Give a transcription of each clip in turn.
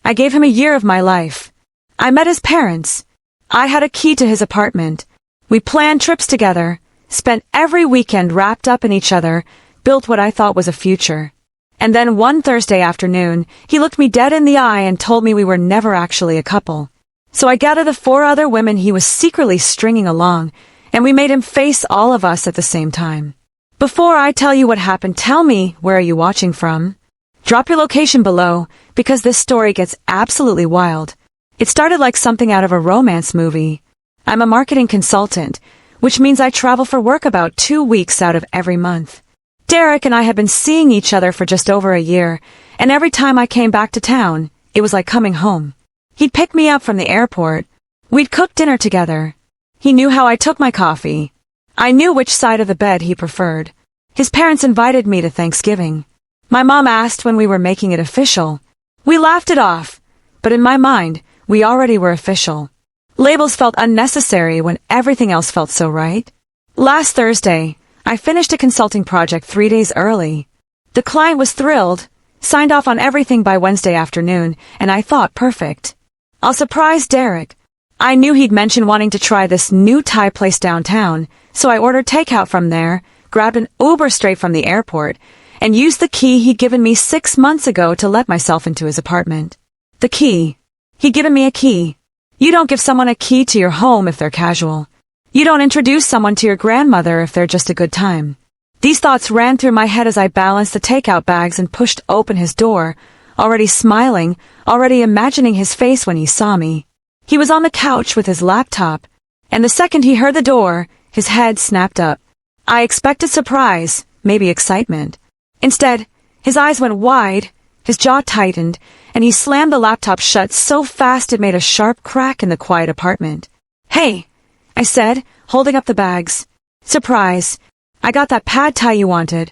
I gave him a year of my life. I met his parents. I had a key to his apartment. We planned trips together, spent every weekend wrapped up in each other, built what I thought was a future. And then one Thursday afternoon, he looked me dead in the eye and told me we were never actually a couple. So I gathered the 4 other women he was secretly stringing along, and we made him face all of us at the same time. Before I tell you what happened, tell me, where are you watching from? Drop your location below, because this story gets absolutely wild. It started like something out of a romance movie. I'm a marketing consultant, which means I travel for work about 2 weeks out of every month. Derek and I had been seeing each other for just over a year, and every time I came back to town, it was like coming home. He'd pick me up from the airport. We'd cook dinner together. He knew how I took my coffee. I knew which side of the bed he preferred. His parents invited me to Thanksgiving. My mom asked when we were making it official. We laughed it off, but in my mind, we already were official. Labels felt unnecessary when everything else felt so right. Last Thursday, I finished a consulting project 3 days early. The client was thrilled, signed off on everything by Wednesday afternoon, and I thought perfect. I'll surprise Derek. I knew he'd mention wanting to try this new Thai place downtown, so I ordered takeout from there, grabbed an Uber straight from the airport, and used the key he'd given me 6 months ago to let myself into his apartment. The key. He'd given me a key. You don't give someone a key to your home if they're casual. You don't introduce someone to your grandmother if they're just a good time. These thoughts ran through my head as I balanced the takeout bags and pushed open his door, already smiling, already imagining his face when he saw me. He was on the couch with his laptop, and the second he heard the door, his head snapped up. I expected surprise, maybe excitement. Instead, his eyes went wide, his jaw tightened, and he slammed the laptop shut so fast it made a sharp crack in the quiet apartment. "Hey," I said, holding up the bags. "Surprise. I got that pad thai you wanted."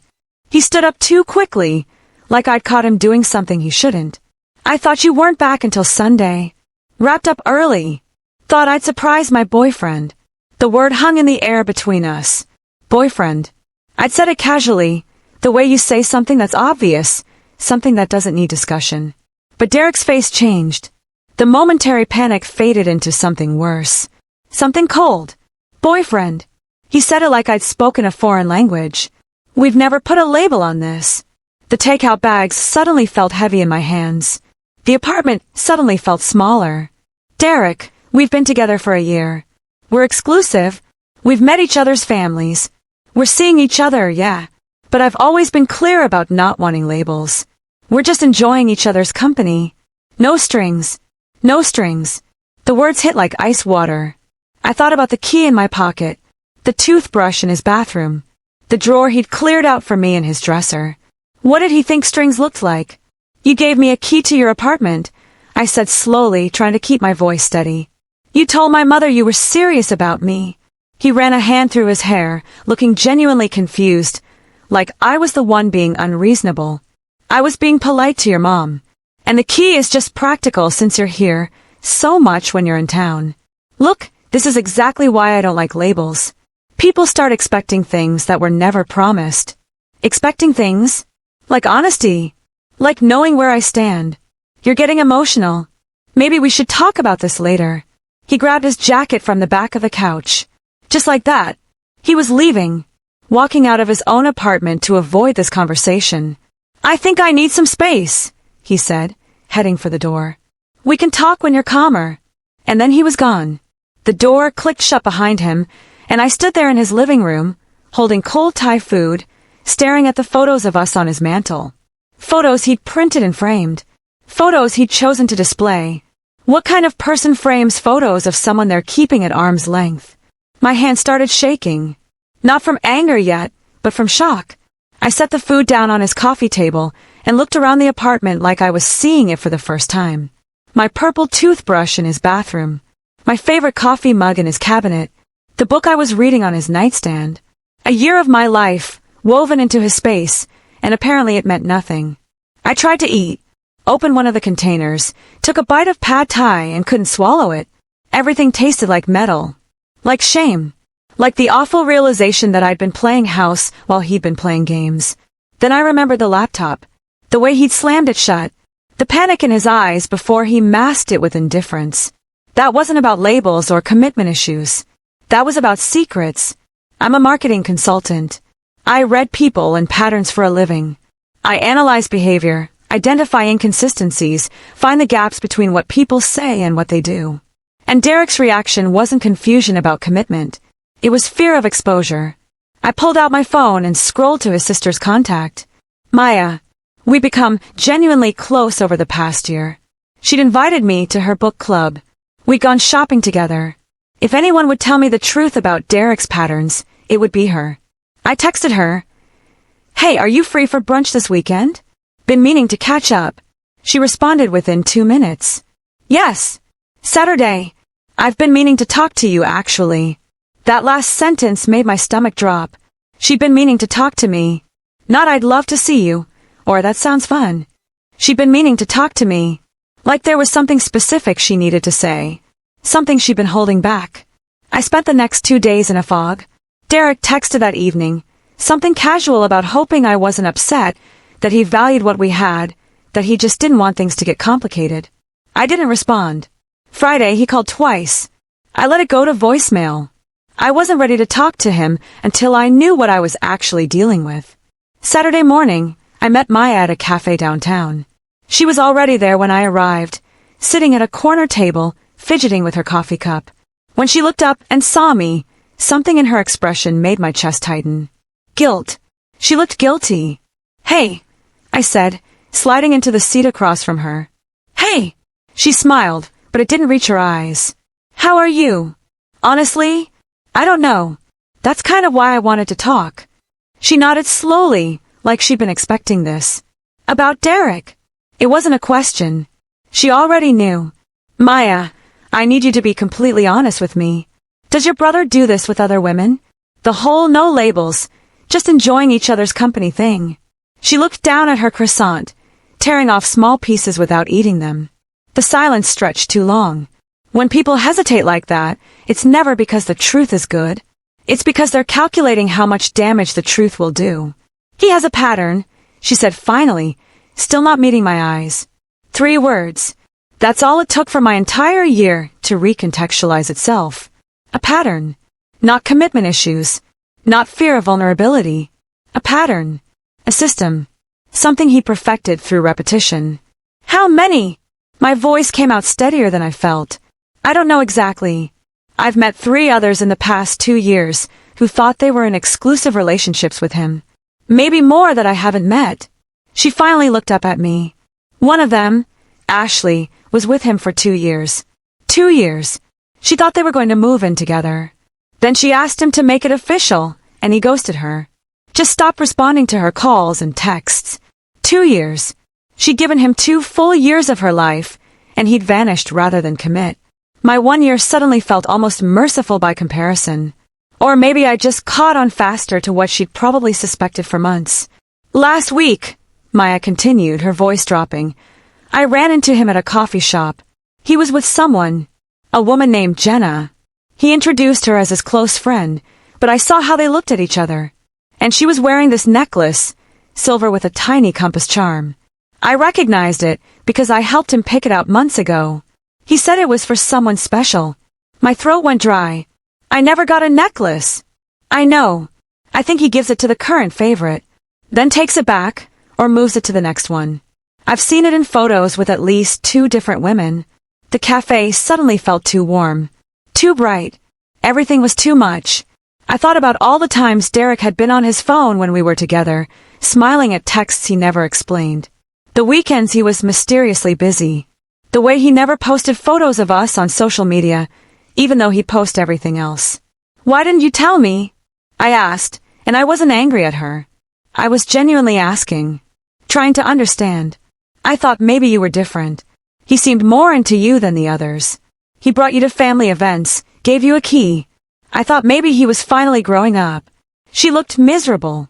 He stood up too quickly, like I'd caught him doing something he shouldn't. "I thought you weren't back until Sunday. Wrapped up early. Thought I'd surprise my boyfriend." The word hung in the air between us. Boyfriend. I'd said it casually, the way you say something that's obvious, something that doesn't need discussion. But Derek's face changed. The momentary panic faded into something worse. Something cold. Boyfriend. He said it like I'd spoken a foreign language. "We've never put a label on this." The takeout bags suddenly felt heavy in my hands. The apartment suddenly felt smaller. "Derek, we've been together for a year. We're exclusive. We've met each other's families. We're seeing each other, yeah. But I've always been clear about not wanting labels. We're just enjoying each other's company. No strings. No strings." The words hit like ice water. I thought about the key in my pocket, the toothbrush in his bathroom, the drawer he'd cleared out for me in his dresser. What did he think strings looked like? "You gave me a key to your apartment," I said slowly, trying to keep my voice steady. "You told my mother you were serious about me." He ran a hand through his hair, looking genuinely confused, like I was the one being unreasonable. "I was being polite to your mom. And the key is just practical since you're here so much when you're in town. Look, this is exactly why I don't like labels. People start expecting things that were never promised. Expecting things? Like honesty. Like knowing where I stand. You're getting emotional. Maybe we should talk about this later." He grabbed his jacket from the back of the couch. Just like that. He was leaving, walking out of his own apartment to avoid this conversation. "I think I need some space," he said, heading for the door. "We can talk when you're calmer." And then he was gone. The door clicked shut behind him, and I stood there in his living room, holding cold Thai food, staring at the photos of us on his mantel. Photos he'd printed and framed. Photos he'd chosen to display. What kind of person frames photos of someone they're keeping at arm's length? My hand started shaking. Not from anger yet, but from shock. I set the food down on his coffee table and looked around the apartment like I was seeing it for the first time. My purple toothbrush in his bathroom. My favorite coffee mug in his cabinet. The book I was reading on his nightstand. A year of my life, woven into his space, and apparently it meant nothing. I tried to eat, opened one of the containers, took a bite of pad thai and couldn't swallow it. Everything tasted like metal. Like shame. Like the awful realization that I'd been playing house while he'd been playing games. Then I remembered the laptop. The way he'd slammed it shut. the panic in his eyes before he masked it with indifference. That wasn't about labels or commitment issues. That was about secrets. I'm a marketing consultant. I read people and patterns for a living. I analyze behavior, identify inconsistencies, find the gaps between what people say and what they do. And Derek's reaction wasn't confusion about commitment. It was fear of exposure. I pulled out my phone and scrolled to his sister's contact. Maya. We'd become genuinely close over the past year. She'd invited me to her book club. We'd gone shopping together. If anyone would tell me the truth about Derek's patterns, it would be her. I texted her, "Hey, are you free for brunch this weekend? Been meaning to catch up." She responded within 2 minutes. "Yes. Saturday. I've been meaning to talk to you, actually." That last sentence made my stomach drop. She'd been meaning to talk to me. Not "I'd love to see you," or "that sounds fun." She'd been meaning to talk to me. Like there was something specific she needed to say. Something she'd been holding back. I spent the next 2 days in a fog. Derek texted that evening. Something casual about hoping I wasn't upset, that he valued what we had, that he just didn't want things to get complicated. I didn't respond. Friday, he called twice. I let it go to voicemail. I wasn't ready to talk to him until I knew what I was actually dealing with. Saturday morning, I met Maya at a cafe downtown. She was already there when I arrived, sitting at a corner table, fidgeting with her coffee cup. When she looked up and saw me, something in her expression made my chest tighten. Guilt. She looked guilty. "Hey," I said, sliding into the seat across from her. "Hey." She smiled, but it didn't reach her eyes. "How are you?" "Honestly, I don't know. That's kind of why I wanted to talk." She nodded slowly, like she'd been expecting this. "About Derek." It wasn't a question. She already knew. "Maya, I need you to be completely honest with me. Does your brother do this with other women? The whole no labels, just enjoying each other's company thing." She looked down at her croissant, tearing off small pieces without eating them. The silence stretched too long. When people hesitate like that, it's never because the truth is good. It's because they're calculating how much damage the truth will do. "He has a pattern," she said finally, still not meeting my eyes. 3 words. That's all it took for my entire year to recontextualize itself. A pattern. Not commitment issues. Not fear of vulnerability. A pattern. A system. Something he perfected through repetition. "How many?" My voice came out steadier than I felt. "I don't know exactly. I've met 3 others in the past 2 years who thought they were in exclusive relationships with him. Maybe more that I haven't met." She finally looked up at me. One of them, Ashley, was with him for 2 years. 2 years. She thought they were going to move in together. Then she asked him to make it official, and he ghosted her. Just stopped responding to her calls and texts. 2 years. She'd given him 2 full years of her life, and he'd vanished rather than commit. My 1 year suddenly felt almost merciful by comparison. Or maybe I just caught on faster to what she'd probably suspected for months. "Last week," Maya continued, her voice dropping, "I ran into him at a coffee shop. He was with someone, a woman named Jenna. He introduced her as his close friend, but I saw how they looked at each other. And she was wearing this necklace, silver with a tiny compass charm. I recognized it because I helped him pick it out months ago. He said it was for someone special." My throat went dry. "I never got a necklace." "I know. I think he gives it to the current favorite, then takes it back, or moves it to the next one. I've seen it in photos with at least 2 different women." The cafe suddenly felt too warm. Too bright. Everything was too much. I thought about all the times Derek had been on his phone when we were together, smiling at texts he never explained. The weekends he was mysteriously busy. The way he never posted photos of us on social media, even though he'd post everything else. "Why didn't you tell me?" I asked, and I wasn't angry at her. I was genuinely asking, trying to understand. "I thought maybe you were different. He seemed more into you than the others. He brought you to family events, gave you a key. I thought maybe he was finally growing up." She looked miserable.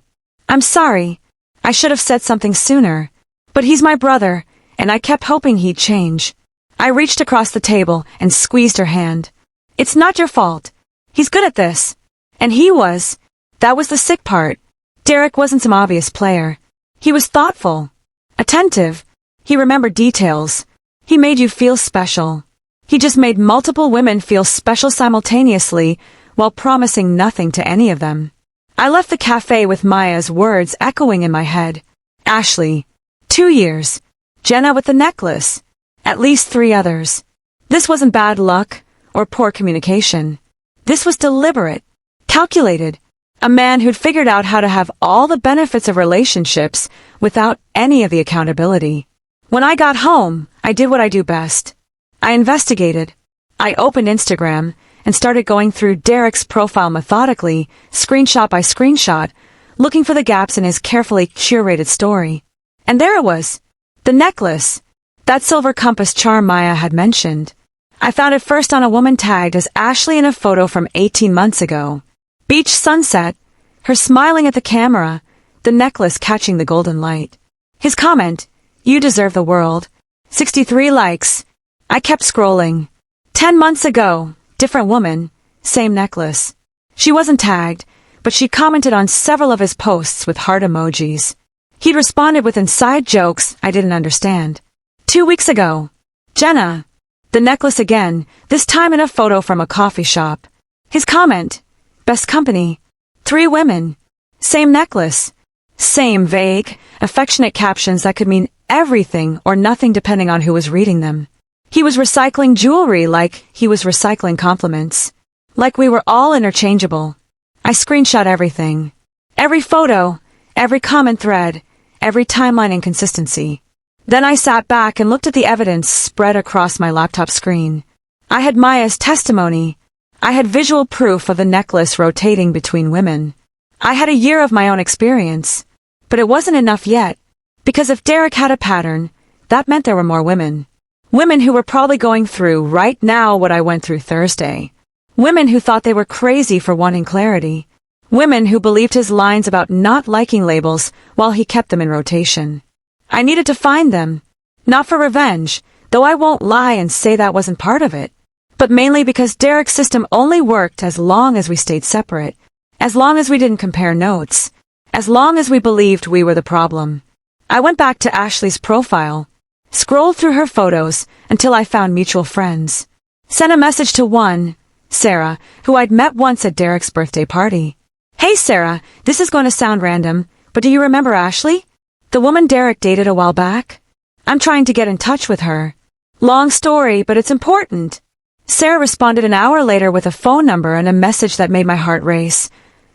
"I'm sorry. I should have said something sooner. But he's my brother, and I kept hoping he'd change." I reached across the table and squeezed her hand. "It's not your fault. He's good at this." And he was. That was the sick part. Derek wasn't some obvious player. He was thoughtful. Attentive. He remembered details. He made you feel special. He just made multiple women feel special simultaneously while promising nothing to any of them. I left the cafe with Maya's words echoing in my head. Ashley. 2 years. Jenna with the necklace. At least 3 others. This wasn't bad luck or poor communication. This was deliberate, calculated. A man who'd figured out how to have all the benefits of relationships without any of the accountability. When I got home, I did what I do best. I investigated. I opened Instagram and started going through Derek's profile methodically, screenshot by screenshot, looking for the gaps in his carefully curated story. And there it was. The necklace. That silver compass charm Maya had mentioned. I found it first on a woman tagged as Ashley in a photo from 18 months ago. Beach sunset, her smiling at the camera, the necklace catching the golden light. His comment, "You deserve the world." 63 likes. I kept scrolling. 10 months ago, different woman, same necklace. She wasn't tagged, but she commented on several of his posts with heart emojis. He'd responded with inside jokes I didn't understand. 2 weeks ago, Jenna. The necklace again, this time in a photo from a coffee shop. His comment, best company. 3 women. Same necklace. Same vague, affectionate captions that could mean everything or nothing depending on who was reading them. He was recycling jewelry like he was recycling compliments. Like we were all interchangeable. I screenshot everything. Every photo, every comment thread, every timeline inconsistency. Then I sat back and looked at the evidence spread across my laptop screen. I had Maya's testimony. I had visual proof of the necklace rotating between women. I had a year of my own experience. But it wasn't enough yet. Because if Derek had a pattern, that meant there were more women. Women who were probably going through right now what I went through Thursday. Women who thought they were crazy for wanting clarity. Women who believed his lines about not liking labels while he kept them in rotation. I needed to find them. Not for revenge, though I won't lie and say that wasn't part of it. But mainly because Derek's system only worked as long as we stayed separate. As long as we didn't compare notes. As long as we believed we were the problem. I went back to Ashley's profile. Scrolled through her photos until I found mutual friends. Sent a message to one, Sarah, who I'd met once at Derek's birthday party. Hey Sarah, this is going to sound random, but do you remember Ashley? The woman Derek dated a while back? I'm trying to get in touch with her. Long story, but it's important. Sarah responded an hour later with a phone number and a message that made my heart race.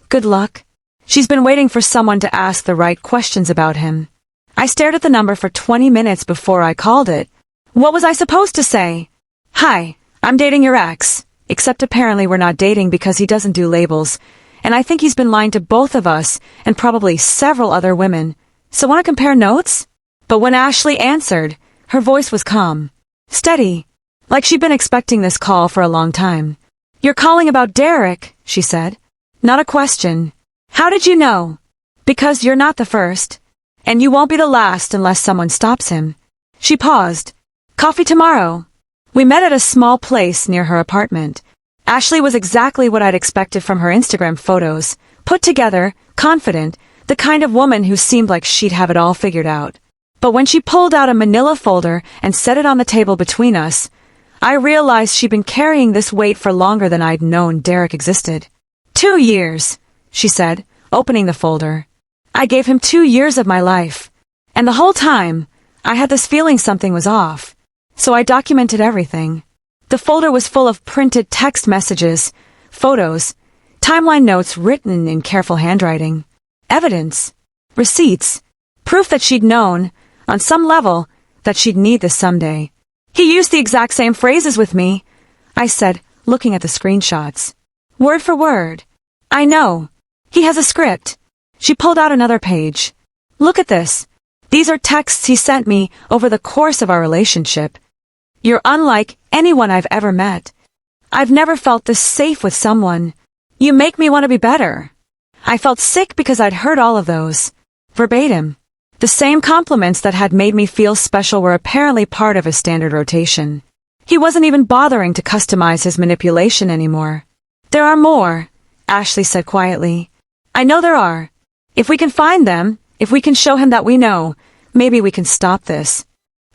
Good luck. She's been waiting for someone to ask the right questions about him. I stared at the number for 20 minutes before I called it. What was I supposed to say? Hi, I'm dating your ex. Except apparently we're not dating because he doesn't do labels. And I think he's been lying to both of us and probably several other women. So want to compare notes? But when Ashley answered, her voice was calm. Steady. Like she'd been expecting this call for a long time. You're calling about Derek, she said. Not a question. How did you know? Because you're not the first. And you won't be the last unless someone stops him. She paused. Coffee tomorrow. We met at a small place near her apartment. Ashley was exactly what I'd expected from her Instagram photos. Put together, confident, the kind of woman who seemed like she'd have it all figured out. But when she pulled out a manila folder and set it on the table between us, I realized she'd been carrying this weight for longer than I'd known Derek existed. 2 years, she said, opening the folder. I gave him 2 years of my life. And the whole time, I had this feeling something was off. So I documented everything. The folder was full of printed text messages, photos, timeline notes written in careful handwriting. Evidence, receipts, proof that she'd known, on some level, that she'd need this someday. He used the exact same phrases with me, I said, looking at the screenshots. Word for word. I know. He has a script. She pulled out another page. Look at this. These are texts he sent me over the course of our relationship. You're unlike anyone I've ever met. I've never felt this safe with someone. You make me want to be better. I felt sick because I'd heard all of those. Verbatim. The same compliments that had made me feel special were apparently part of his standard rotation. He wasn't even bothering to customize his manipulation anymore. There are more, Ashley said quietly. I know there are. If we can find them, if we can show him that we know, maybe we can stop this.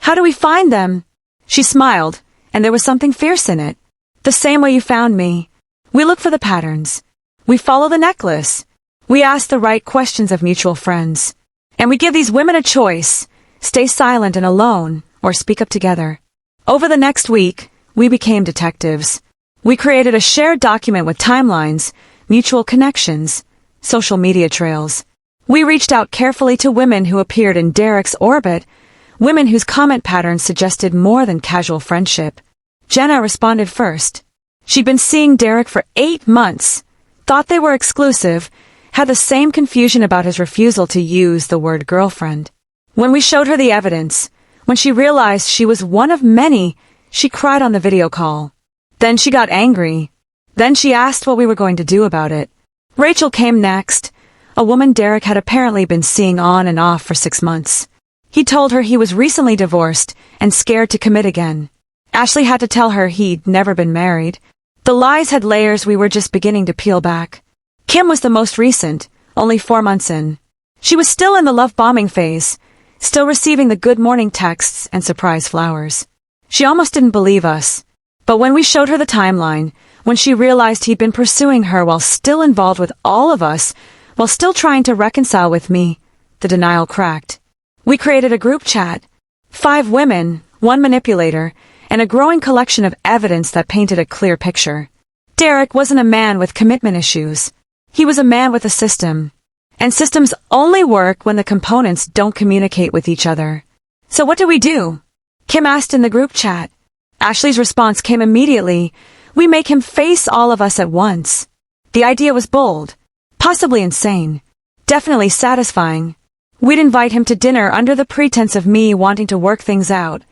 How do we find them? She smiled, and there was something fierce in it. The same way you found me. We look for the patterns. We follow the necklace. We ask the right questions of mutual friends. And we give these women a choice: stay silent and alone, or speak up together. Over the next week, we became detectives. We created a shared document with timelines, mutual connections, social media trails. We reached out carefully to women who appeared in Derek's orbit, women whose comment patterns suggested more than casual friendship. Jenna responded first. She'd been seeing Derek for 8 months, thought they were exclusive, had the same confusion about his refusal to use the word girlfriend. When we showed her the evidence, when she realized she was one of many, she cried on the video call. Then she got angry. Then she asked what we were going to do about it. Rachel came next, a woman Derek had apparently been seeing on and off for 6 months. He told her he was recently divorced and scared to commit again. Ashley had to tell her he'd never been married. The lies had layers we were just beginning to peel back. Kim was the most recent, only 4 months in. She was still in the love-bombing phase, still receiving the good morning texts and surprise flowers. She almost didn't believe us. But when we showed her the timeline, when she realized he'd been pursuing her while still involved with all of us, while still trying to reconcile with me, the denial cracked. We created a group chat. 5 women, 1 manipulator, and a growing collection of evidence that painted a clear picture. Derek wasn't a man with commitment issues. He was a man with a system. And systems only work when the components don't communicate with each other. So what do we do? Kim asked in the group chat. Ashley's response came immediately. We make him face all of us at once. The idea was bold, possibly insane, definitely satisfying. We'd invite him to dinner under the pretense of me wanting to work things out.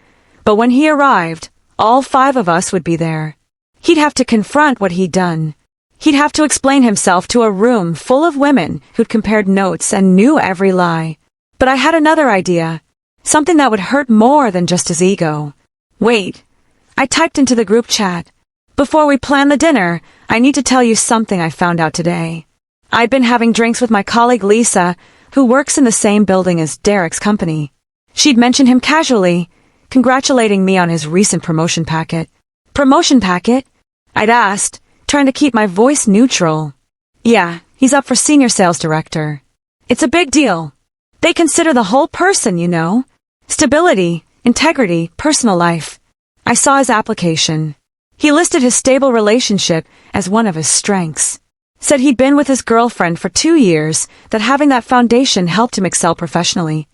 But when he arrived, all 5 of us would be there. He'd have to confront what he'd done. He'd have to explain himself to a room full of women who'd compared notes and knew every lie. But I had another idea, something that would hurt more than just his ego. Wait, I typed into the group chat. Before we plan the dinner, I need to tell you something I found out today. I'd been having drinks with my colleague Lisa, who works in the same building as Derek's company. She'd mentioned him casually, congratulating me on his recent promotion packet. Promotion packet? I'd asked, trying to keep my voice neutral. Yeah, he's up for senior sales director. It's a big deal. They consider the whole person, you know. Stability, integrity, personal life. I saw his application. He listed his stable relationship as one of his strengths. Said he'd been with his girlfriend for 2 years, that having that foundation helped him excel professionally.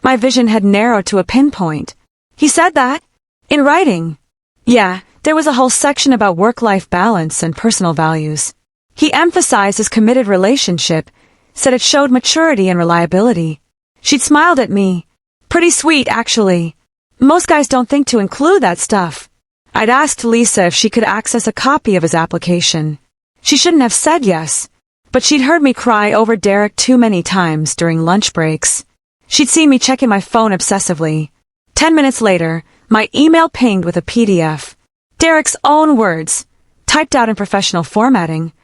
My vision had narrowed to a pinpoint. He said that? In writing. Yeah, there was a whole section about work-life balance and personal values. He emphasized his committed relationship, said it showed maturity and reliability. She'd smiled at me. Pretty sweet, actually. Most guys don't think to include that stuff. I'd asked Lisa if she could access a copy of his application. She shouldn't have said yes, but she'd heard me cry over Derek too many times during lunch breaks. She'd seen me checking my phone obsessively. 10 minutes later, my email pinged with a PDF. Derek's own words, typed out in professional formatting.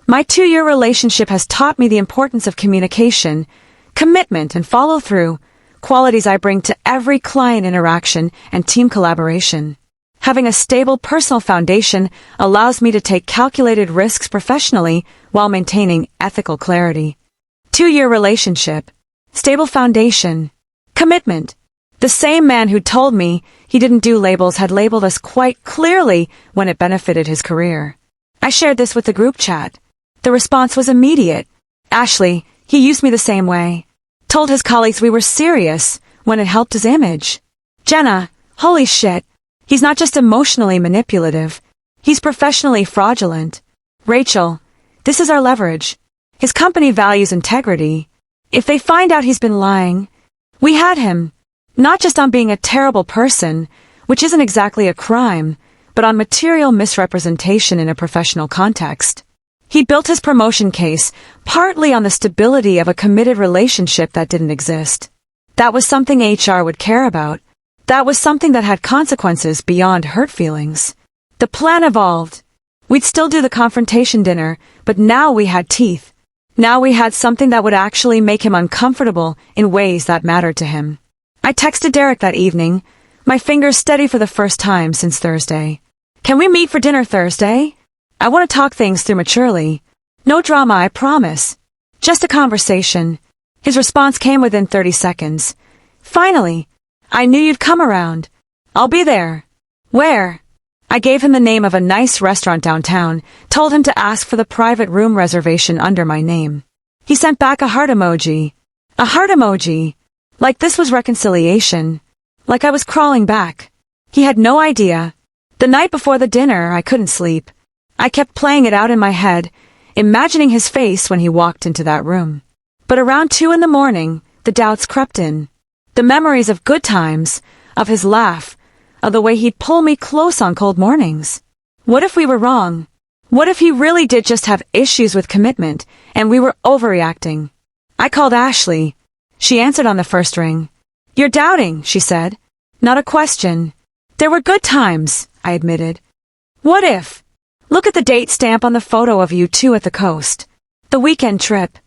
My 2-year relationship has taught me the importance of communication, commitment, and follow-through, qualities I bring to every client interaction and team collaboration. Having a stable personal foundation allows me to take calculated risks professionally while maintaining ethical clarity. 2-year relationship, stable foundation, commitment. The same man who told me he didn't do labels had labeled us quite clearly when it benefited his career. I shared this with the group chat. The response was immediate. Ashley, he used me the same way. Told his colleagues we were serious when it helped his image. Jenna, holy shit. He's not just emotionally manipulative. He's professionally fraudulent. Rachel, this is our leverage. His company values integrity. If they find out he's been lying, we had him. Not just on being a terrible person, which isn't exactly a crime, but on material misrepresentation in a professional context. He built his promotion case partly on the stability of a committed relationship that didn't exist. That was something HR would care about. That was something that had consequences beyond hurt feelings. The plan evolved. We'd still do the confrontation dinner, but now we had teeth. Now we had something that would actually make him uncomfortable in ways that mattered to him. I texted Derek that evening, my fingers steady for the first time since Thursday. Can we meet for dinner Thursday? I want to talk things through maturely. No drama, I promise. Just a conversation. His response came within 30 seconds. Finally, I knew you'd come around. I'll be there. Where? I gave him the name of a nice restaurant downtown, told him to ask for the private room reservation under my name. He sent back a heart emoji. A heart emoji. Like this was reconciliation. Like I was crawling back. He had no idea. The night before the dinner, I couldn't sleep. I kept playing it out in my head, imagining his face when he walked into that room. But around 2 a.m, the doubts crept in. The memories of good times, of his laugh, of the way he'd pull me close on cold mornings. What if we were wrong? What if he really did just have issues with commitment, and we were overreacting? I called Ashley. She answered on the first ring. You're doubting, she said. Not a question. There were good times, I admitted. What if? Look at the date stamp on the photo of you two at the coast. The weekend trip.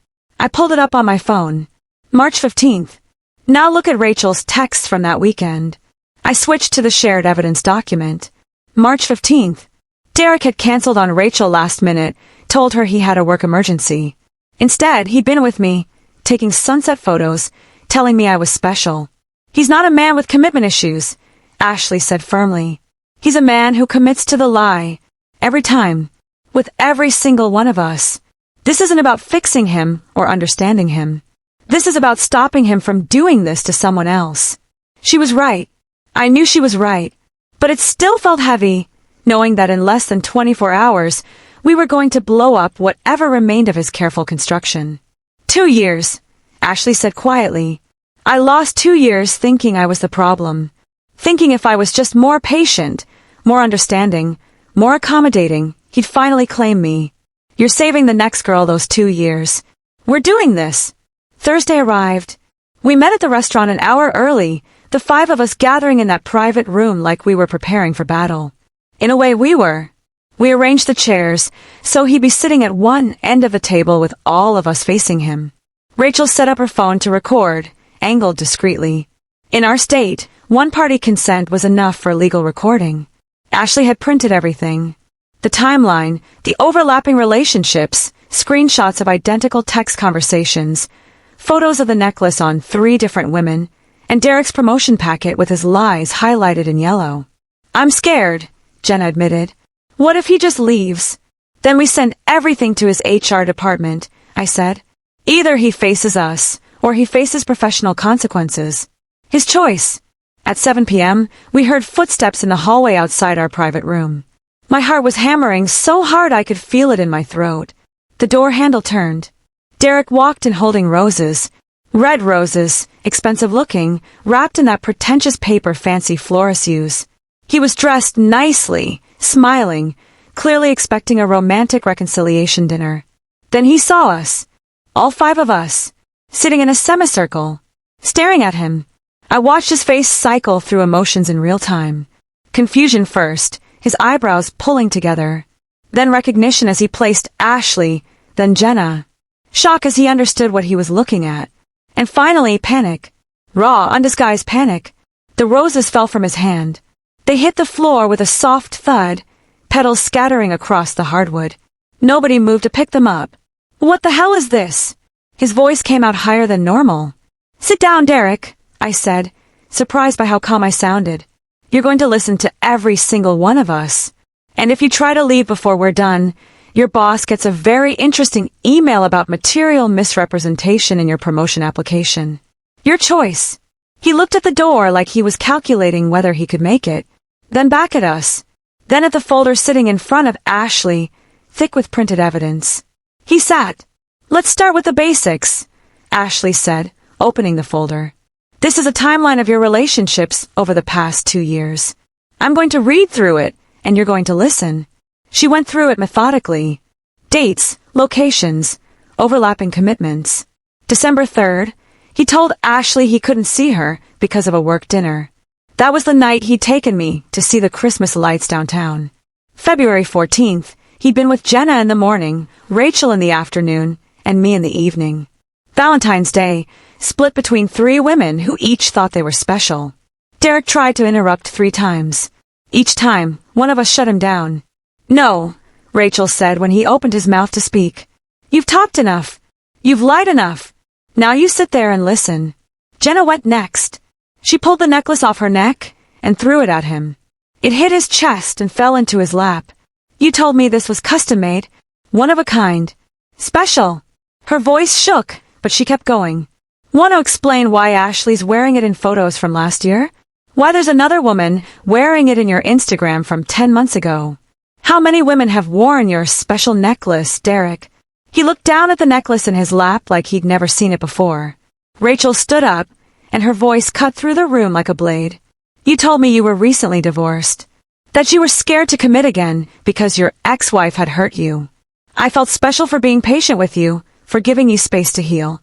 I pulled it up on my phone. March 15th. Now look at Rachel's texts from that weekend. I switched to the shared evidence document. March 15th. Derek had canceled on Rachel last minute, told her he had a work emergency. Instead, he'd been with me, taking sunset photos, telling me I was special. He's not a man with commitment issues, Ashley said firmly. He's a man who commits to the lie. Every time. With every single one of us. This isn't about fixing him or understanding him. This is about stopping him from doing this to someone else. She was right. I knew she was right. But it still felt heavy, knowing that in less than 24 hours, we were going to blow up whatever remained of his careful construction. 2 years, Ashley said quietly. I lost 2 years thinking I was the problem. Thinking if I was just more patient, more understanding, more accommodating, he'd finally claim me. You're saving the next girl those 2 years. We're doing this. Thursday arrived. We met at the restaurant an hour early, the 5 of us gathering in that private room like we were preparing for battle. In a way we were. We arranged the chairs, so he'd be sitting at one end of the table with all of us facing him. Rachel set up her phone to record, angled discreetly. In our state, one-party consent was enough for legal recording. Ashley had printed everything. The timeline, the overlapping relationships, screenshots of identical text conversations, photos of the necklace on 3 different women, and Derek's promotion packet with his lies highlighted in yellow. I'm scared, Jenna admitted. What if he just leaves? Then we send everything to his HR department, I said. Either he faces us, or he faces professional consequences. His choice. At 7 p.m., we heard footsteps in the hallway outside our private room. My heart was hammering so hard I could feel it in my throat. The door handle turned. Derek walked in holding roses. Red roses, expensive looking, wrapped in that pretentious paper fancy florists use. He was dressed nicely, smiling, clearly expecting a romantic reconciliation dinner. Then he saw us. All 5 of us. Sitting in a semicircle. Staring at him. I watched his face cycle through emotions in real time. Confusion first, his eyebrows pulling together. Then recognition as he placed Ashley, then Jenna. Shock as he understood what he was looking at. And finally, panic. Raw, undisguised panic. The roses fell from his hand. They hit the floor with a soft thud, petals scattering across the hardwood. Nobody moved to pick them up. What the hell is this? His voice came out higher than normal. Sit down, Derek, I said, surprised by how calm I sounded. You're going to listen to every single one of us. And if you try to leave before we're done, your boss gets a very interesting email about material misrepresentation in your promotion application. Your choice. He looked at the door like he was calculating whether he could make it, then back at us, then at the folder sitting in front of Ashley, thick with printed evidence. He sat. Let's start with the basics, Ashley said, opening the folder. This is a timeline of your relationships over the past 2 years. I'm going to read through it, and you're going to listen. She went through it methodically. Dates, locations, overlapping commitments. December 3rd, he told Ashley he couldn't see her because of a work dinner. That was the night he'd taken me to see the Christmas lights downtown. February 14th, he'd been with Jenna in the morning, Rachel in the afternoon, and me in the evening. Valentine's Day, split between 3 women who each thought they were special. Derek tried to interrupt 3 times. Each time, one of us shut him down. No, Rachel said when he opened his mouth to speak. You've talked enough. You've lied enough. Now you sit there and listen. Jenna went next. She pulled the necklace off her neck and threw it at him. It hit his chest and fell into his lap. You told me this was custom-made, one of a kind, special. Her voice shook, but she kept going. Want to explain why Ashley's wearing it in photos from last year? Why there's another woman wearing it in your Instagram from 10 months ago? How many women have worn your special necklace, Derek? He looked down at the necklace in his lap like he'd never seen it before. Rachel stood up, and her voice cut through the room like a blade. You told me you were recently divorced. That you were scared to commit again because your ex-wife had hurt you. I felt special for being patient with you, for giving you space to heal.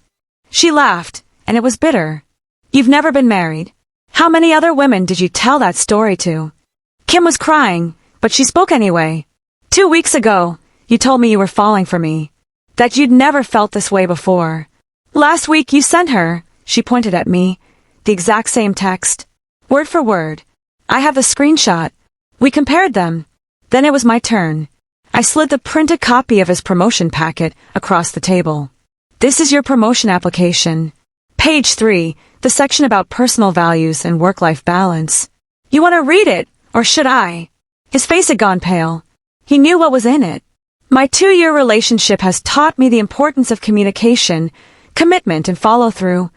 She laughed, and it was bitter. You've never been married. How many other women did you tell that story to? Kim was crying, but she spoke anyway. 2 weeks ago, you told me you were falling for me. That you'd never felt this way before. Last week you sent her, she pointed at me, the exact same text. Word for word. I have the screenshot. We compared them. Then it was my turn. I slid the printed copy of his promotion packet across the table. This is your promotion application. Page 3, the section about personal values and work-life balance. You want to read it, or should I? His face had gone pale. He knew what was in it. My 2-year relationship has taught me the importance of communication, commitment, and follow-through.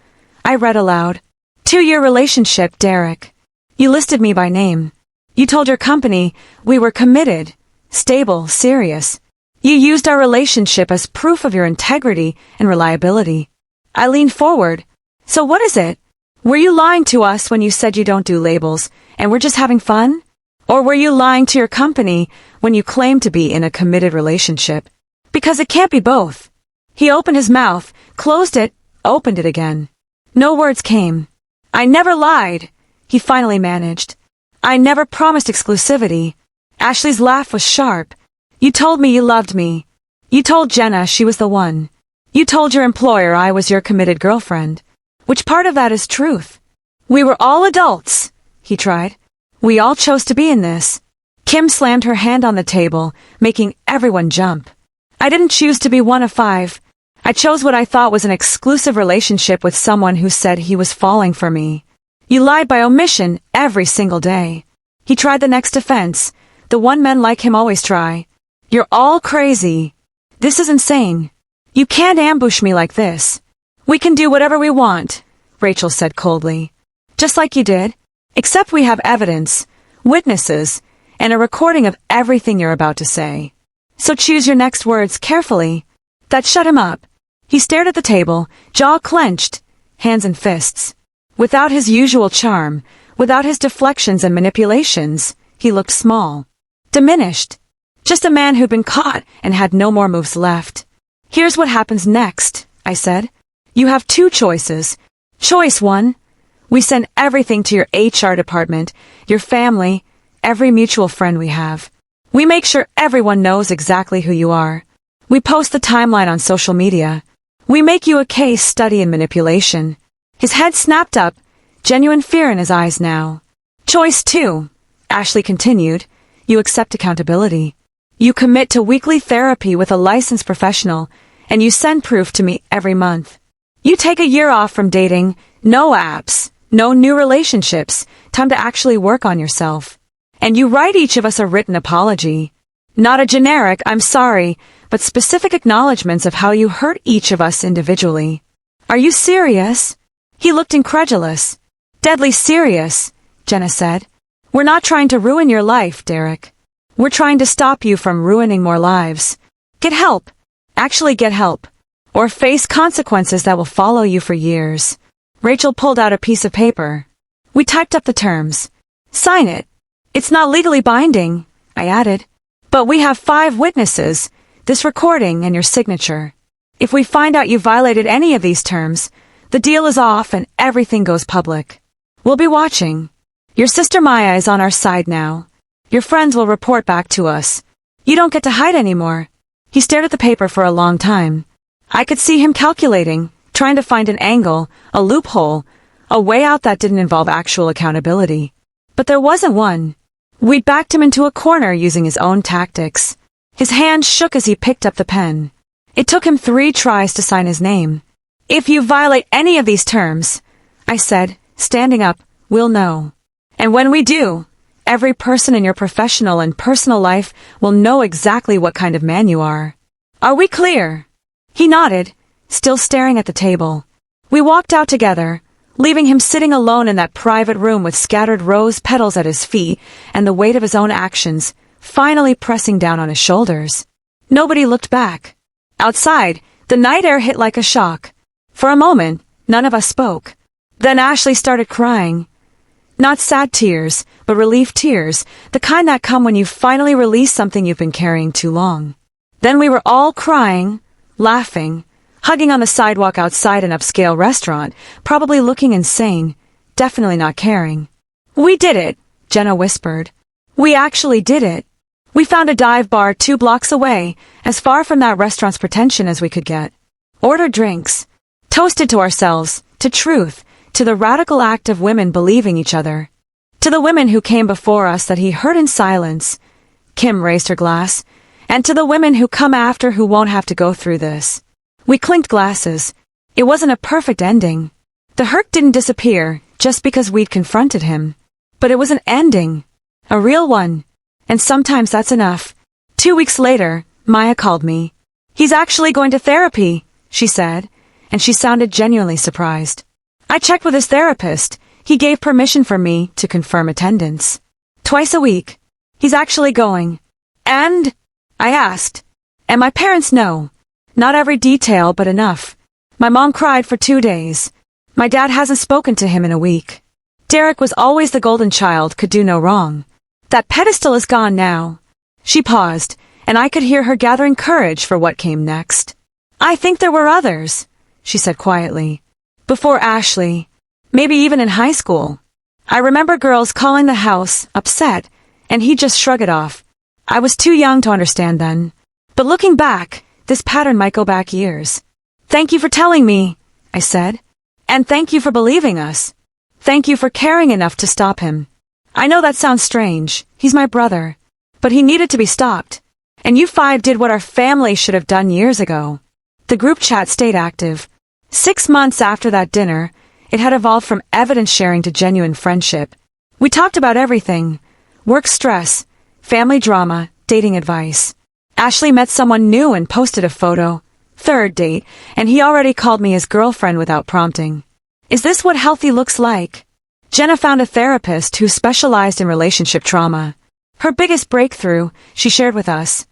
I read aloud. 2-year relationship, Derek. You listed me by name. You told your company we were committed, stable, serious. You used our relationship as proof of your integrity and reliability. I leaned forward. So what is it? Were you lying to us when you said you don't do labels and we're just having fun? Or were you lying to your company when you claimed to be in a committed relationship? Because it can't be both. He opened his mouth, closed it, opened it again. No words came. I never lied, he finally managed. I never promised exclusivity. Ashley's laugh was sharp. You told me you loved me. You told Jenna she was the one. You told your employer I was your committed girlfriend. Which part of that is truth? We were all adults, he tried. We all chose to be in this. Kim slammed her hand on the table, making everyone jump. I didn't choose to be one of 5. I chose what I thought was an exclusive relationship with someone who said he was falling for me. You lied by omission every single day. He tried the next defense, the one men like him always try. You're all crazy. This is insane. You can't ambush me like this. We can do whatever we want, Rachel said coldly. Just like you did, except we have evidence, witnesses, and a recording of everything you're about to say. So choose your next words carefully. That shut him up. He stared at the table, jaw clenched, hands in fists. Without his usual charm, without his deflections and manipulations, he looked small, diminished. Just a man who'd been caught and had no more moves left. Here's what happens next, I said. You have 2 choices. Choice 1. We send everything to your HR department, your family, every mutual friend we have. We make sure everyone knows exactly who you are. We post the timeline on social media. We make you a case study in manipulation. His head snapped up, genuine fear in his eyes now. Choice 2, Ashley continued. You accept accountability. You commit to weekly therapy with a licensed professional, and you send proof to me every month. You take a year off from dating, no apps, no new relationships, time to actually work on yourself. And you write each of us a written apology. Not a generic, I'm sorry, but specific acknowledgments of how you hurt each of us individually. Are you serious? He looked incredulous. Deadly serious, Jenna said. We're not trying to ruin your life, Derek. We're trying to stop you from ruining more lives. Get help. Actually get help. Or face consequences that will follow you for years. Rachel pulled out a piece of paper. We typed up the terms. Sign it. It's not legally binding, I added. But we have 5 witnesses, this recording and your signature. If we find out you violated any of these terms, the deal is off and everything goes public. We'll be watching. Your sister Maya is on our side now. Your friends will report back to us. You don't get to hide anymore. He stared at the paper for a long time. I could see him calculating, trying to find an angle, a loophole, A way out that didn't involve actual accountability. But there wasn't one. We'd backed him into a corner using his own tactics. His hand shook as he picked up the pen. It took him 3 tries to sign his name. "If you violate any of these terms," I said, standing up, "we'll know. And when we do, every person in your professional and personal life will know exactly what kind of man you are. Are we clear?" He nodded, still staring at the table. We walked out together, leaving him sitting alone in that private room with scattered rose petals at his feet and the weight of his own actions finally pressing down on his shoulders. Nobody looked back. Outside, the night air hit like a shock. For a moment, none of us spoke. Then Ashley started crying. Not sad tears, but relief tears, the kind that come when you finally release something you've been carrying too long. Then we were all crying, laughing, hugging on the sidewalk outside an upscale restaurant, probably looking insane, definitely not caring. "We did it," Jenna whispered. "We actually did it. We found a dive bar 2 blocks away, as far from that restaurant's pretension as we could get. Ordered drinks. Toasted to ourselves, to truth, to the radical act of women believing each other. To the women who came before us that he heard in silence." Kim raised her glass. "And to the women who come after who won't have to go through this." We clinked glasses. It wasn't a perfect ending. The hurt didn't disappear just because we'd confronted him. But it was an ending. A real one. And sometimes that's enough. 2 weeks later, Maya called me. "He's actually going to therapy," she said, and she sounded genuinely surprised. I checked with his therapist. He gave permission for me to confirm attendance. 2 a week. He's actually going. "And?" I asked. "And my parents know. Not every detail, but enough. My mom cried for 2 days. My dad hasn't spoken to him in a week. Derek was always the golden child, could do no wrong. That pedestal is gone now." She paused, and I could hear her gathering courage for what came next. "I think there were others," she said quietly. "Before Ashley. Maybe even in high school. I remember girls calling the house, upset, and he'd just shrug it off. I was too young to understand then. But looking back, this pattern might go back years." "Thank you for telling me," I said. "And thank you for believing us. Thank you for caring enough to stop him. I know that sounds strange. He's my brother. But he needed to be stopped. And you 5 did what our family should have done years ago." The group chat stayed active. 6 months after that dinner, it had evolved from evidence sharing to genuine friendship. We talked about everything. Work stress, family drama, dating advice. Ashley met someone new and posted a photo. 3rd date, and he already called me his girlfriend without prompting. Is this what healthy looks like? Jenna found a therapist who specialized in relationship trauma. Her biggest breakthrough, she shared with us.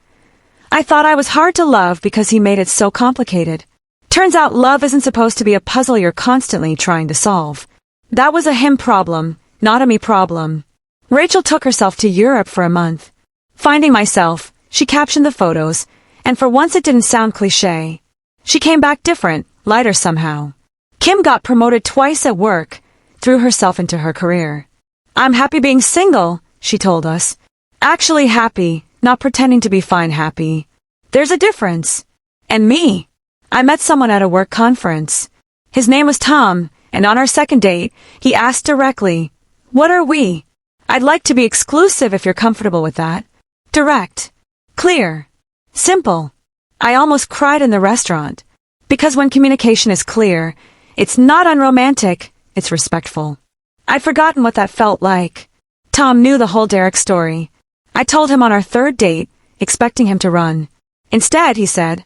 "I thought I was hard to love because he made it so complicated. Turns out love isn't supposed to be a puzzle you're constantly trying to solve. That was a him problem, not a me problem." Rachel took herself to Europe for a month. Finding myself, she captioned the photos, and for once it didn't sound cliché. She came back different, lighter somehow. Kim got promoted 2 at work, threw herself into her career. "I'm happy being single," she told us. Actually happy, not pretending to be fine happy. There's a difference. And me. I met someone at a work conference. His name was Tom, and on our 2nd date, he asked directly, "What are we?" I'd like to be exclusive if you're comfortable with that. Direct. Clear. Simple. I almost cried in the restaurant. Because when communication is clear, it's not unromantic, it's respectful. I'd forgotten what that felt like. Tom knew the whole Derek story. I told him on our 3rd date, expecting him to run. Instead, he said,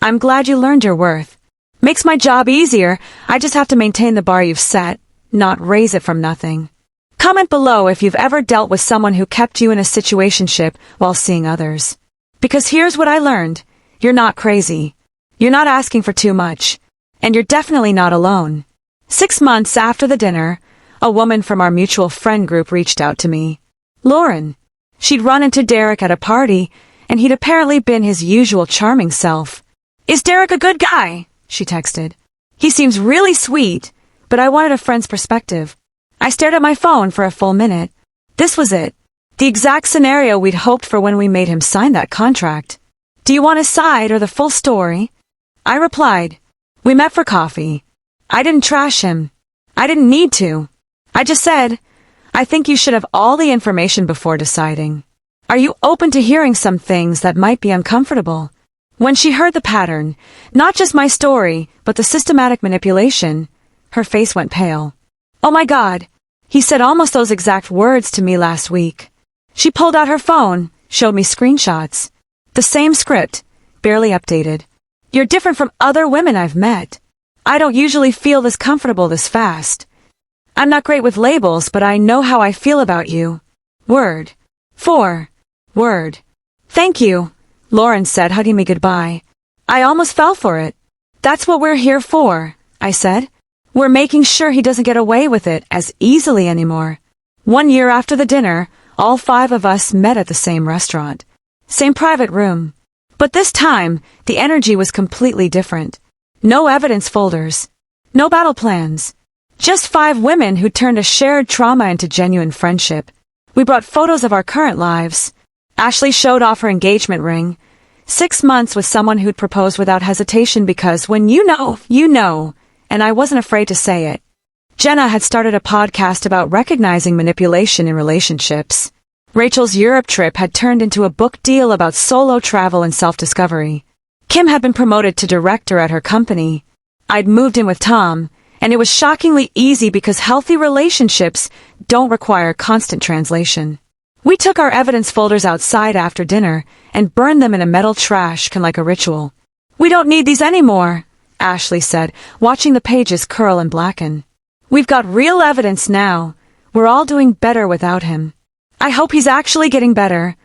"I'm glad you learned your worth. Makes my job easier, I just have to maintain the bar you've set, not raise it from nothing." Comment below if you've ever dealt with someone who kept you in a situationship while seeing others. Because here's what I learned. You're not crazy. You're not asking for too much. And you're definitely not alone. 6 months after the dinner, a woman from our mutual friend group reached out to me. Lauren. She'd run into Derek at a party, and he'd apparently been his usual charming self. "Is Derek a good guy?" she texted. "He seems really sweet, but I wanted a friend's perspective." I stared at my phone for a full minute. This was it. The exact scenario we'd hoped for when we made him sign that contract. "Do you want his side or the full story?" I replied. "We met for coffee. I didn't trash him. I didn't need to. I just said, I think you should have all the information before deciding. Are you open to hearing some things that might be uncomfortable? When she heard the pattern, not just my story, but the systematic manipulation, her face went pale. Oh my God, he said almost those exact words to me last week. She pulled out her phone, showed me screenshots. The same script, barely updated. You're different from other women I've met. I don't usually feel this comfortable this fast. I'm not great with labels, but I know how I feel about you. Word. 4. Word. Thank you, Lauren said, hugging me goodbye. I almost fell for it. That's what we're here for, I said. We're making sure he doesn't get away with it as easily anymore. 1 year after the dinner, all 5 of us met at the same restaurant. Same private room. But this time, the energy was completely different. No evidence folders. No battle plans. Just 5 women who turned a shared trauma into genuine friendship. We brought photos of our current lives. Ashley showed off her engagement ring. 6 months with someone who'd proposed without hesitation because when you know, and I wasn't afraid to say it. Jenna had started a podcast about recognizing manipulation in relationships. Rachel's Europe trip had turned into a book deal about solo travel and self-discovery. Kim had been promoted to director at her company. I'd moved in with Tom, and it was shockingly easy because healthy relationships don't require constant translation. We took our evidence folders outside after dinner and burned them in a metal trash can like a ritual. We don't need these anymore, Ashley said, watching the pages curl and blacken. We've got real evidence now. We're all doing better without him. I hope he's actually getting better,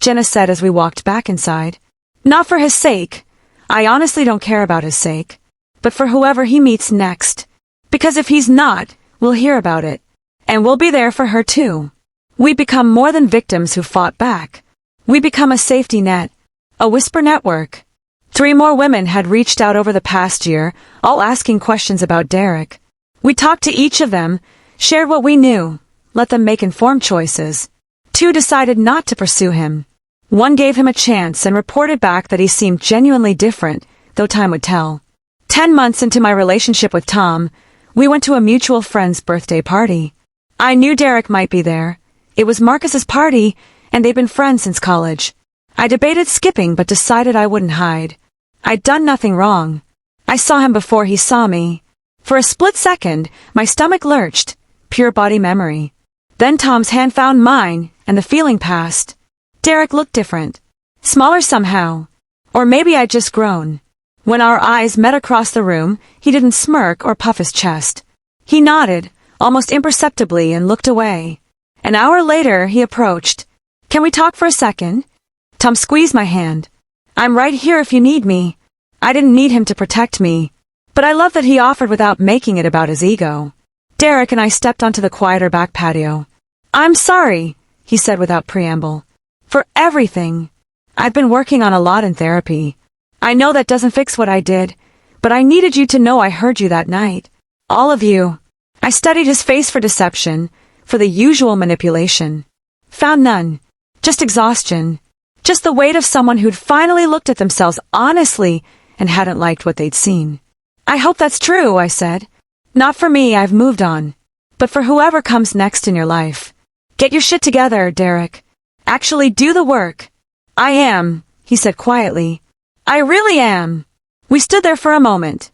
Jenna said as we walked back inside. Not for his sake. I honestly don't care about his sake. But for whoever he meets next. Because if he's not, we'll hear about it. And we'll be there for her too. We become more than victims who fought back. We become a safety net. A whisper network. 3 more women had reached out over the past year, all asking questions about Derek. We talked to each of them, shared what we knew, let them make informed choices. 2 decided not to pursue him. 1 gave him a chance and reported back that he seemed genuinely different, though time would tell. 10 months into my relationship with Tom, we went to a mutual friend's birthday party. I knew Derek might be there. It was Marcus's party, and they'd been friends since college. I debated skipping but decided I wouldn't hide. I'd done nothing wrong. I saw him before he saw me. For a split second, my stomach lurched, pure body memory. Then Tom's hand found mine, and the feeling passed. Derek looked different. Smaller somehow. Or maybe I'd just grown. When our eyes met across the room, he didn't smirk or puff his chest. He nodded, almost imperceptibly, and looked away. An hour later, he approached. Can we talk for a second? Tom squeezed my hand. I'm right here if you need me. I didn't need him to protect me. But I love that he offered without making it about his ego. Derek and I stepped onto the quieter back patio. I'm sorry, he said without preamble. For everything. I've been working on a lot in therapy. I know that doesn't fix what I did, but I needed you to know I heard you that night. All of you. I studied his face for deception, for the usual manipulation. Found none. Just exhaustion. Just the weight of someone who'd finally looked at themselves honestly and hadn't liked what they'd seen. I hope that's true, I said. Not for me, I've moved on. But for whoever comes next in your life. Get your shit together, Derek. Actually do the work. I am, he said quietly. I really am. We stood there for a moment.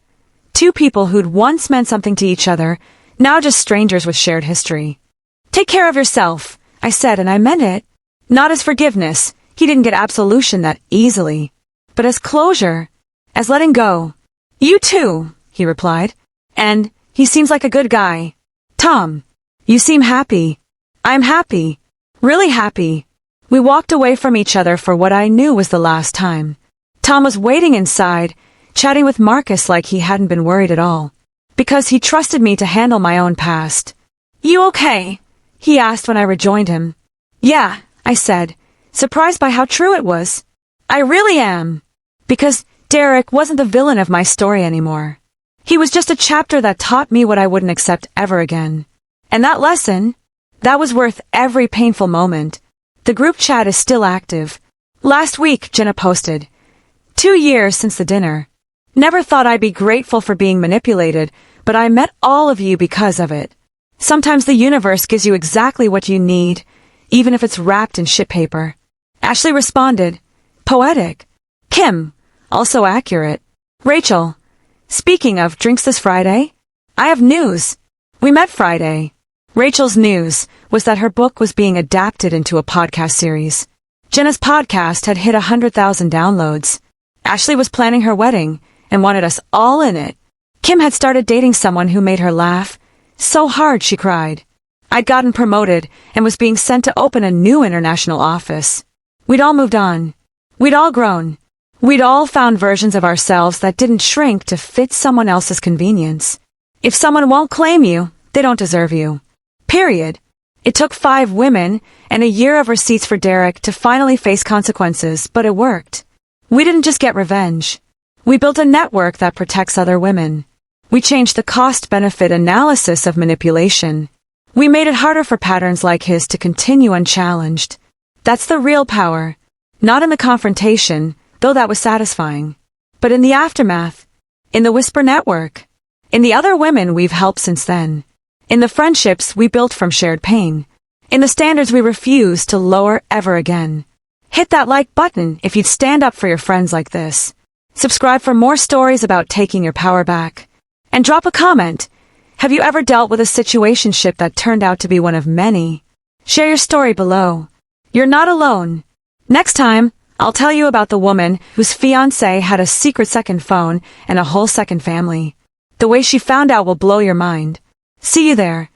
2 people who'd once meant something to each other, now just strangers with shared history. Take care of yourself, I said, and I meant it. Not as forgiveness, he didn't get absolution that easily. But as closure, as letting go. You too, he replied. And he seems like a good guy. Tom, you seem happy. I'm happy. Really happy. We walked away from each other for what I knew was the last time. Tom was waiting inside, chatting with Marcus like he hadn't been worried at all. Because he trusted me to handle my own past. You okay? He asked when I rejoined him. Yeah, I said, surprised by how true it was. I really am. Because Derek wasn't the villain of my story anymore. He was just a chapter that taught me what I wouldn't accept ever again. And that lesson, that was worth every painful moment. The group chat is still active. Last week, Jenna posted. 2 years since the dinner. Never thought I'd be grateful for being manipulated, but I met all of you because of it. Sometimes the universe gives you exactly what you need, even if it's wrapped in shit paper. Ashley responded, poetic. Kim, also accurate. Rachel, speaking of drinks this Friday, I have news. We met Friday. Rachel's news was that her book was being adapted into a podcast series. Jenna's podcast had hit 100,000 downloads. Ashley was planning her wedding and wanted us all in it. Kim had started dating someone who made her laugh so hard she cried. I'd gotten promoted and was being sent to open a new international office. We'd all moved on. We'd all grown. We'd all found versions of ourselves that didn't shrink to fit someone else's convenience. If someone won't claim you, they don't deserve you. Period. It took 5 women and a year of receipts for Derek to finally face consequences, but it worked. We didn't just get revenge. We built a network that protects other women. We changed the cost-benefit analysis of manipulation. We made it harder for patterns like his to continue unchallenged. That's the real power. Not in the confrontation, though that was satisfying, but in the aftermath, in the whisper network, in the other women we've helped since then, in the friendships we built from shared pain, in the standards we refuse to lower ever again. Hit that like button if you'd stand up for your friends like this. Subscribe for more stories about taking your power back. And drop a comment. Have you ever dealt with a situationship that turned out to be one of many? Share your story below. You're not alone. Next time, I'll tell you about the woman whose fiancé had a secret second phone and a whole second family. The way she found out will blow your mind. See you there.